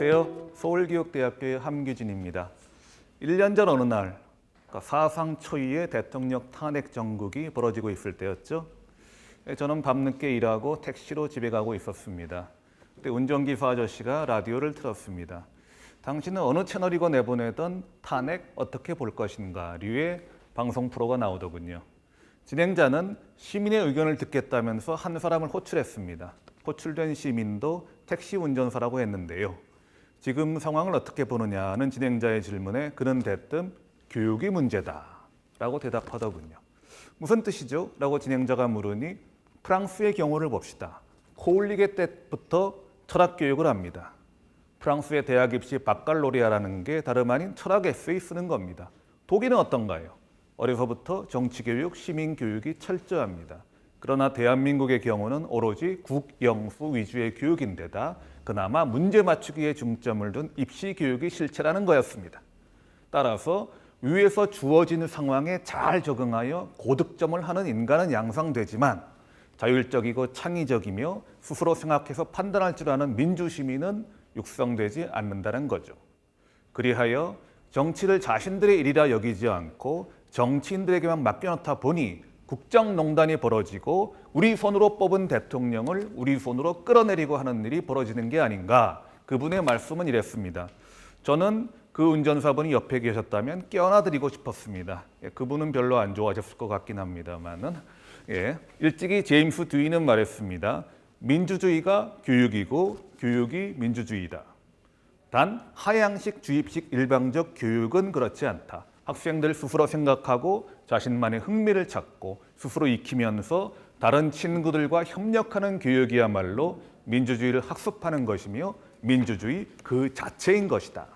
안녕하세요. 서울교육대학교의 함규진입니다. 1년 전 어느 날 사상 초유의 대통령 탄핵 정국이 벌어지고 있을 때였죠. 저는 밤늦게 일하고 택시로 집에 가고 있었습니다. 그때 운전기사 아저씨가 라디오를 틀었습니다. 당신은 어느 채널이고 내보내던 탄핵 어떻게 볼 것인가 류의 방송 프로가 나오더군요. 진행자는 시민의 의견을 듣겠다면서 한 사람을 호출했습니다. 호출된 시민도 택시 운전사라고 했는데요. 지금 상황을 어떻게 보느냐는 진행자의 질문에 그는 대뜸 교육이 문제다 라고 대답하더군요. 무슨 뜻이죠? 라고 진행자가 물으니 프랑스의 경우를 봅시다. 코울리게 때부터 철학 교육을 합니다. 프랑스의 대학 입시 바칼로레아라는 게 다름 아닌 철학 에세이 쓰는 겁니다. 독일은 어떤가요? 어려서부터 정치교육, 시민교육이 철저합니다. 그러나 대한민국의 경우는 오로지 국영수 위주의 교육인데다 그나마 문제 맞추기에 중점을 둔 입시 교육이 실체라는 거였습니다. 따라서 위에서 주어진 상황에 잘 적응하여 고득점을 하는 인간은 양성되지만 자율적이고 창의적이며 스스로 생각해서 판단할 줄 아는 민주시민은 육성되지 않는다는 거죠. 그리하여 정치를 자신들의 일이라 여기지 않고 정치인들에게만 맡겨놓다 보니 국정농단이 벌어지고 우리 손으로 뽑은 대통령을 우리 손으로 끌어내리고 하는 일이 벌어지는 게 아닌가. 그분의 말씀은 이랬습니다. 저는 그 운전사분이 옆에 계셨다면 껴안아드리고 싶었습니다. 그분은 별로 안 좋아하셨을 것 같긴 합니다만은 일찍이 제임스 듀이는 말했습니다. 민주주의가 교육이고 교육이 민주주의다. 단 하향식 주입식 일방적 교육은 그렇지 않다. 학생들 스스로 생각하고 자신만의 흥미를 찾고 스스로 익히면서 다른 친구들과 협력하는 교육이야말로 민주주의를 학습하는 것이며 민주주의 그 자체인 것이다.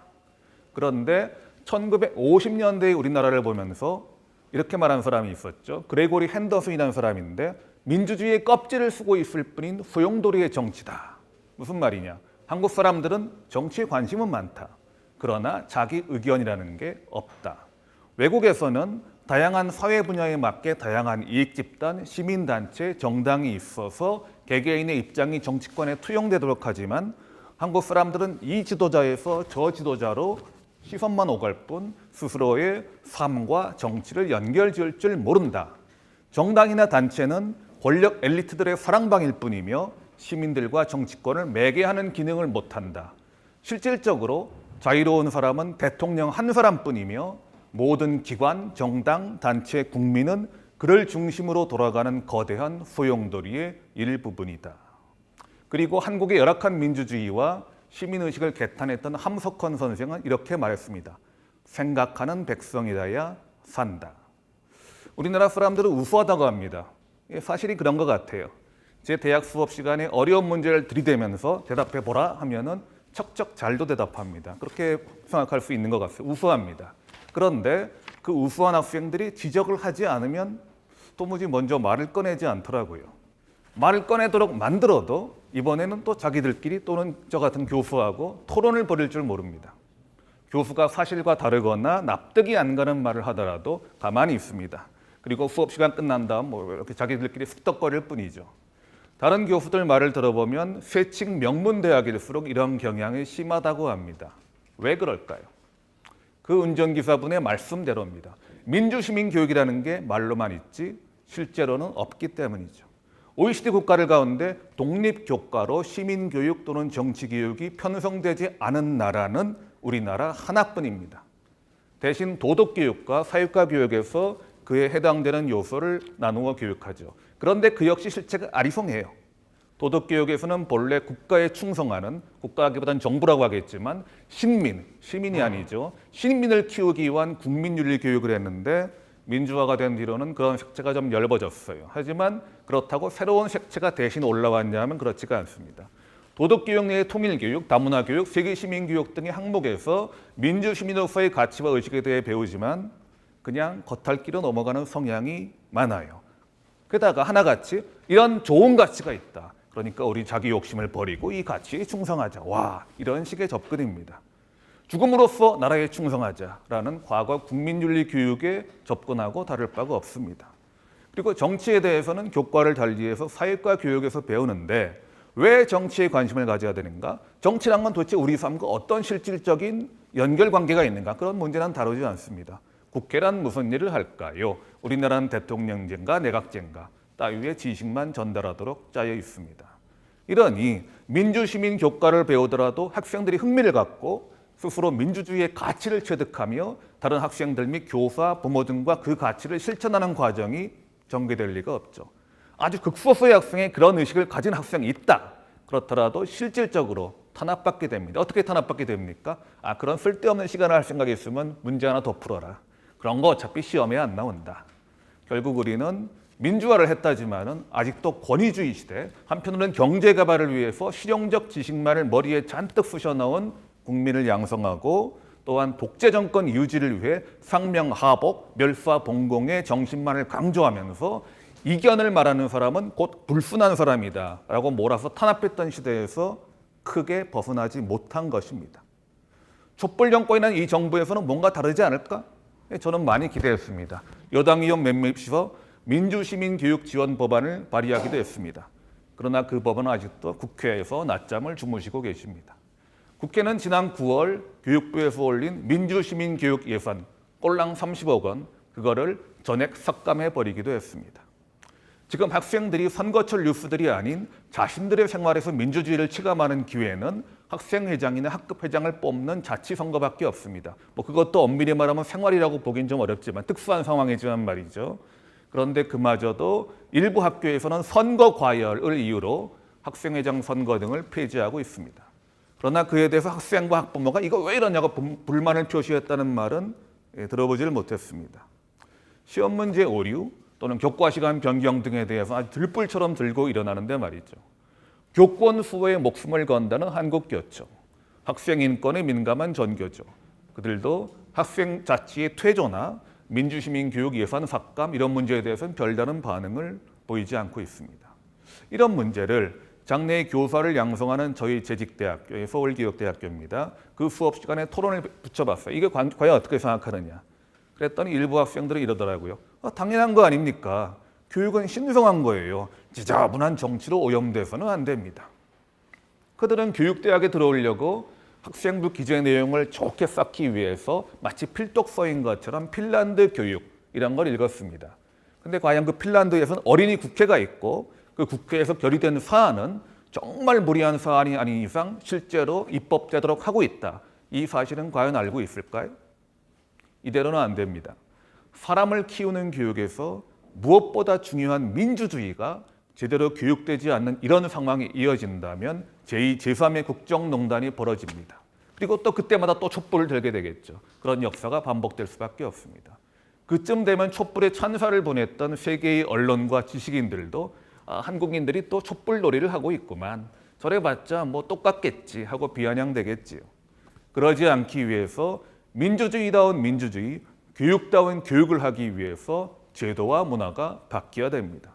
그런데 1950년대의 우리나라를 보면서 이렇게 말한 사람이 있었죠. 그레고리 핸더슨이라는 사람인데 민주주의의 껍질을 쓰고 있을 뿐인 소용돌이의 정치다. 무슨 말이냐? 한국 사람들은 정치에 관심은 많다. 그러나 자기 의견이라는 게 없다. 외국에서는 다양한 사회 분야에 맞게 다양한 이익집단, 시민단체, 정당이 있어서 개개인의 입장이 정치권에 투영되도록 하지만 한국 사람들은 이 지도자에서 저 지도자로 시선만 오갈 뿐 스스로의 삶과 정치를 연결지을 줄 모른다. 정당이나 단체는 권력 엘리트들의 사랑방일 뿐이며 시민들과 정치권을 매개하는 기능을 못한다. 실질적으로 자유로운 사람은 대통령 한 사람뿐이며 모든 기관, 정당, 단체, 국민은 그를 중심으로 돌아가는 거대한 소용돌이의 일부분이다. 그리고 한국의 열악한 민주주의와 시민의식을 개탄했던 함석헌 선생은 이렇게 말했습니다. 생각하는 백성이라야 산다. 우리나라 사람들은 우수하다고 합니다. 사실이 그런 것 같아요. 제 대학 수업 시간에 어려운 문제를 들이대면서 대답해보라 하면은 척척 잘도 대답합니다. 그렇게 생각할 수 있는 것 같아요. 우수합니다. 그런데 그 우수한 학생들이 지적을 하지 않으면 도무지 먼저 말을 꺼내지 않더라고요. 말을 꺼내도록 만들어도 이번에는 또 자기들끼리 또는 저 같은 교수하고 토론을 벌일 줄 모릅니다. 교수가 사실과 다르거나 납득이 안 가는 말을 하더라도 가만히 있습니다. 그리고 수업 시간 끝난 다음 이렇게 자기들끼리 쑥덕거릴 뿐이죠. 다른 교수들 말을 들어보면 쇠칭 명문대학일수록 이런 경향이 심하다고 합니다. 왜 그럴까요? 그 운전기사분의 말씀대로입니다. 민주시민교육이라는 게 말로만 있지 실제로는 없기 때문이죠. OECD 국가들 가운데 독립교과로 시민교육 또는 정치교육이 편성되지 않은 나라는 우리나라 하나뿐입니다. 대신 도덕교육과 사회과 교육에서 그에 해당되는 요소를 나누어 교육하죠. 그런데 그 역시 실체가 아리송해요. 도덕교육에서는 본래 국가에 충성하는, 국가라기보다는 정부라고 하겠지만 시민이 아니죠. 시민을 키우기 위한 국민윤리 교육을 했는데 민주화가 된 뒤로는 그런 색채가 좀 엷어졌어요. 하지만 그렇다고 새로운 색채가 대신 올라왔냐면 그렇지가 않습니다. 도덕교육 내의 통일교육, 다문화교육, 세계시민교육 등의 항목에서 민주시민으로서의 가치와 의식에 대해 배우지만 그냥 겉핥기로 넘어가는 성향이 많아요. 게다가 하나같이 이런 좋은 가치가 있다. 그러니까 우리 자기 욕심을 버리고 이 가치에 충성하자. 와, 이런 식의 접근입니다. 죽음으로써 나라에 충성하자라는 과거 국민윤리 교육에 접근하고 다를 바가 없습니다. 그리고 정치에 대해서는 교과를 달리해서 사회과 교육에서 배우는데 왜 정치에 관심을 가져야 되는가? 정치란 건 도대체 우리 삶과 어떤 실질적인 연결관계가 있는가? 그런 문제는 다루지 않습니다. 국회란 무슨 일을 할까요? 우리나라는 대통령제인가 내각제인가? 따위의 지식만 전달하도록 짜여 있습니다. 이러니 민주시민 교과를 배우더라도 학생들이 흥미를 갖고 스스로 민주주의의 가치를 체득하며 다른 학생들 및 교사, 부모 등과 그 가치를 실천하는 과정이 전개될 리가 없죠. 아주 극소수의 학생이 그런 의식을 가진 학생이 있다. 그렇더라도 실질적으로 탄압받게 됩니다. 어떻게 탄압받게 됩니까? 그런 쓸데없는 시간을 할 생각이 있으면 문제 하나 더 풀어라. 그런 거 어차피 시험에 안 나온다. 결국 우리는 민주화를 했다지만은 아직도 권위주의 시대, 한편으로는 경제 개발을 위해서 실용적 지식만을 머리에 잔뜩 쑤셔넣은 국민을 양성하고 또한 독재 정권 유지를 위해 상명하복, 멸사봉공의 정신만을 강조하면서 이견을 말하는 사람은 곧 불순한 사람이다 라고 몰아서 탄압했던 시대에서 크게 벗어나지 못한 것입니다. 촛불 정권이란 이 정부에서는 뭔가 다르지 않을까? 저는 많이 기대했습니다. 여당 의원 몇몇이서 민주시민교육 지원 법안을 발의하기도 했습니다. 그러나 그 법안은 아직도 국회에서 낮잠을 주무시고 계십니다. 국회는 지난 9월 교육부에서 올린 민주시민교육 예산 꼴랑 30억 원, 그거를 전액 삭감해버리기도 했습니다. 지금 학생들이 선거철 뉴스들이 아닌 자신들의 생활에서 민주주의를 체감하는 기회는 학생회장이나 학급회장을 뽑는 자치선거밖에 없습니다. 그것도 엄밀히 말하면 생활이라고 보긴 좀 어렵지만 특수한 상황이지만 말이죠. 그런데 그마저도 일부 학교에서는 선거 과열을 이유로 학생회장 선거 등을 폐지하고 있습니다. 그러나 그에 대해서 학생과 학부모가 이거 왜 이러냐고 불만을 표시했다는 말은 들어보지를 못했습니다. 시험 문제 오류 또는 교과 시간 변경 등에 대해서 아주 들불처럼 들고 일어나는데 말이죠. 교권 수호에 목숨을 건다는 한국교총, 학생 인권에 민감한 전교조, 그들도 학생 자치의 퇴조나 민주시민 교육 예산 삭감 이런 문제에 대해서는 별다른 반응을 보이지 않고 있습니다. 이런 문제를 장래의 교사를 양성하는 저희 재직대학교의 서울기업대학교입니다. 그 수업 시간에 토론을 붙여봤어요. 이게 과연 어떻게 생각하느냐. 그랬더니 일부 학생들이 이러더라고요. 당연한 거 아닙니까? 교육은 신성한 거예요. 지저분한 정치로 오염돼서는 안 됩니다. 그들은 교육대학에 들어오려고 학생부 기재 내용을 좋게 쌓기 위해서 마치 필독서인 것처럼 핀란드 교육이란 걸 읽었습니다. 근데 과연 그 핀란드에서는 어린이 국회가 있고 그 국회에서 결의된 사안은 정말 무리한 사안이 아닌 이상 실제로 입법되도록 하고 있다. 이 사실은 과연 알고 있을까요? 이대로는 안 됩니다. 사람을 키우는 교육에서 무엇보다 중요한 민주주의가 제대로 교육되지 않는 이런 상황이 이어진다면 제2, 제3의 국정농단이 벌어집니다. 그리고 또 그때마다 또 촛불을 들게 되겠죠. 그런 역사가 반복될 수밖에 없습니다. 그쯤 되면 촛불에 찬사를 보냈던 세계의 언론과 지식인들도 한국인들이 또 촛불놀이를 하고 있구만. 저래봤자 뭐 똑같겠지 하고 비아냥되겠지요. 그러지 않기 위해서 민주주의다운 민주주의, 교육다운 교육을 하기 위해서 제도와 문화가 바뀌어야 됩니다.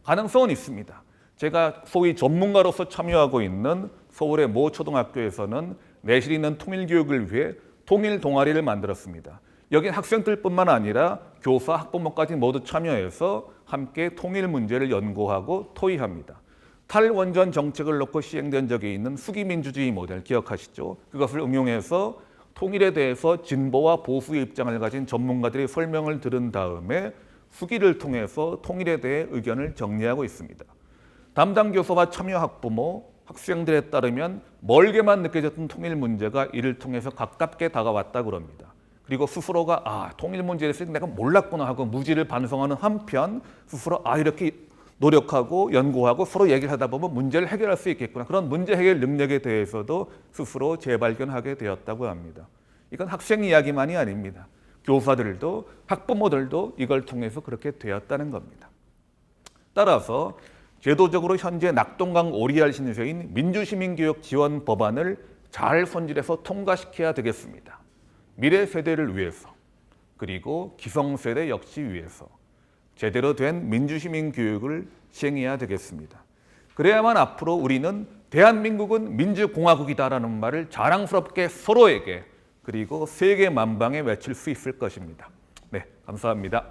가능성은 있습니다. 제가 소위 전문가로서 참여하고 있는 서울의 모 초등학교에서는 내실 있는 통일교육을 위해 통일 동아리를 만들었습니다. 여긴 학생들뿐만 아니라 교사, 학부모까지 모두 참여해서 함께 통일 문제를 연구하고 토의합니다. 탈원전 정책을 놓고 시행된 적이 있는 수기민주주의 모델 기억하시죠? 그것을 응용해서 통일에 대해서 진보와 보수의 입장을 가진 전문가들의 설명을 들은 다음에 수기를 통해서 통일에 대해 의견을 정리하고 있습니다. 담당 교사와 참여 학부모, 학생들에 따르면 멀게만 느껴졌던 통일 문제가 이를 통해서 가깝게 다가왔다고 합니다. 그리고 스스로가 통일 문제에 대해서 내가 몰랐구나 하고 무지를 반성하는 한편 스스로 이렇게 노력하고 연구하고 서로 얘기를 하다 보면 문제를 해결할 수 있겠구나. 그런 문제 해결 능력에 대해서도 스스로 재발견하게 되었다고 합니다. 이건 학생 이야기만이 아닙니다. 교사들도 학부모들도 이걸 통해서 그렇게 되었다는 겁니다. 따라서 제도적으로 현재 낙동강 오리알 신세인 민주시민교육 지원 법안을 잘 손질해서 통과시켜야 되겠습니다. 미래 세대를 위해서, 그리고 기성세대 역시 위해서 제대로 된 민주시민 교육을 시행해야 되겠습니다. 그래야만 앞으로 우리는 대한민국은 민주공화국이다라는 말을 자랑스럽게 서로에게 그리고 세계 만방에 외칠 수 있을 것입니다. 네, 감사합니다.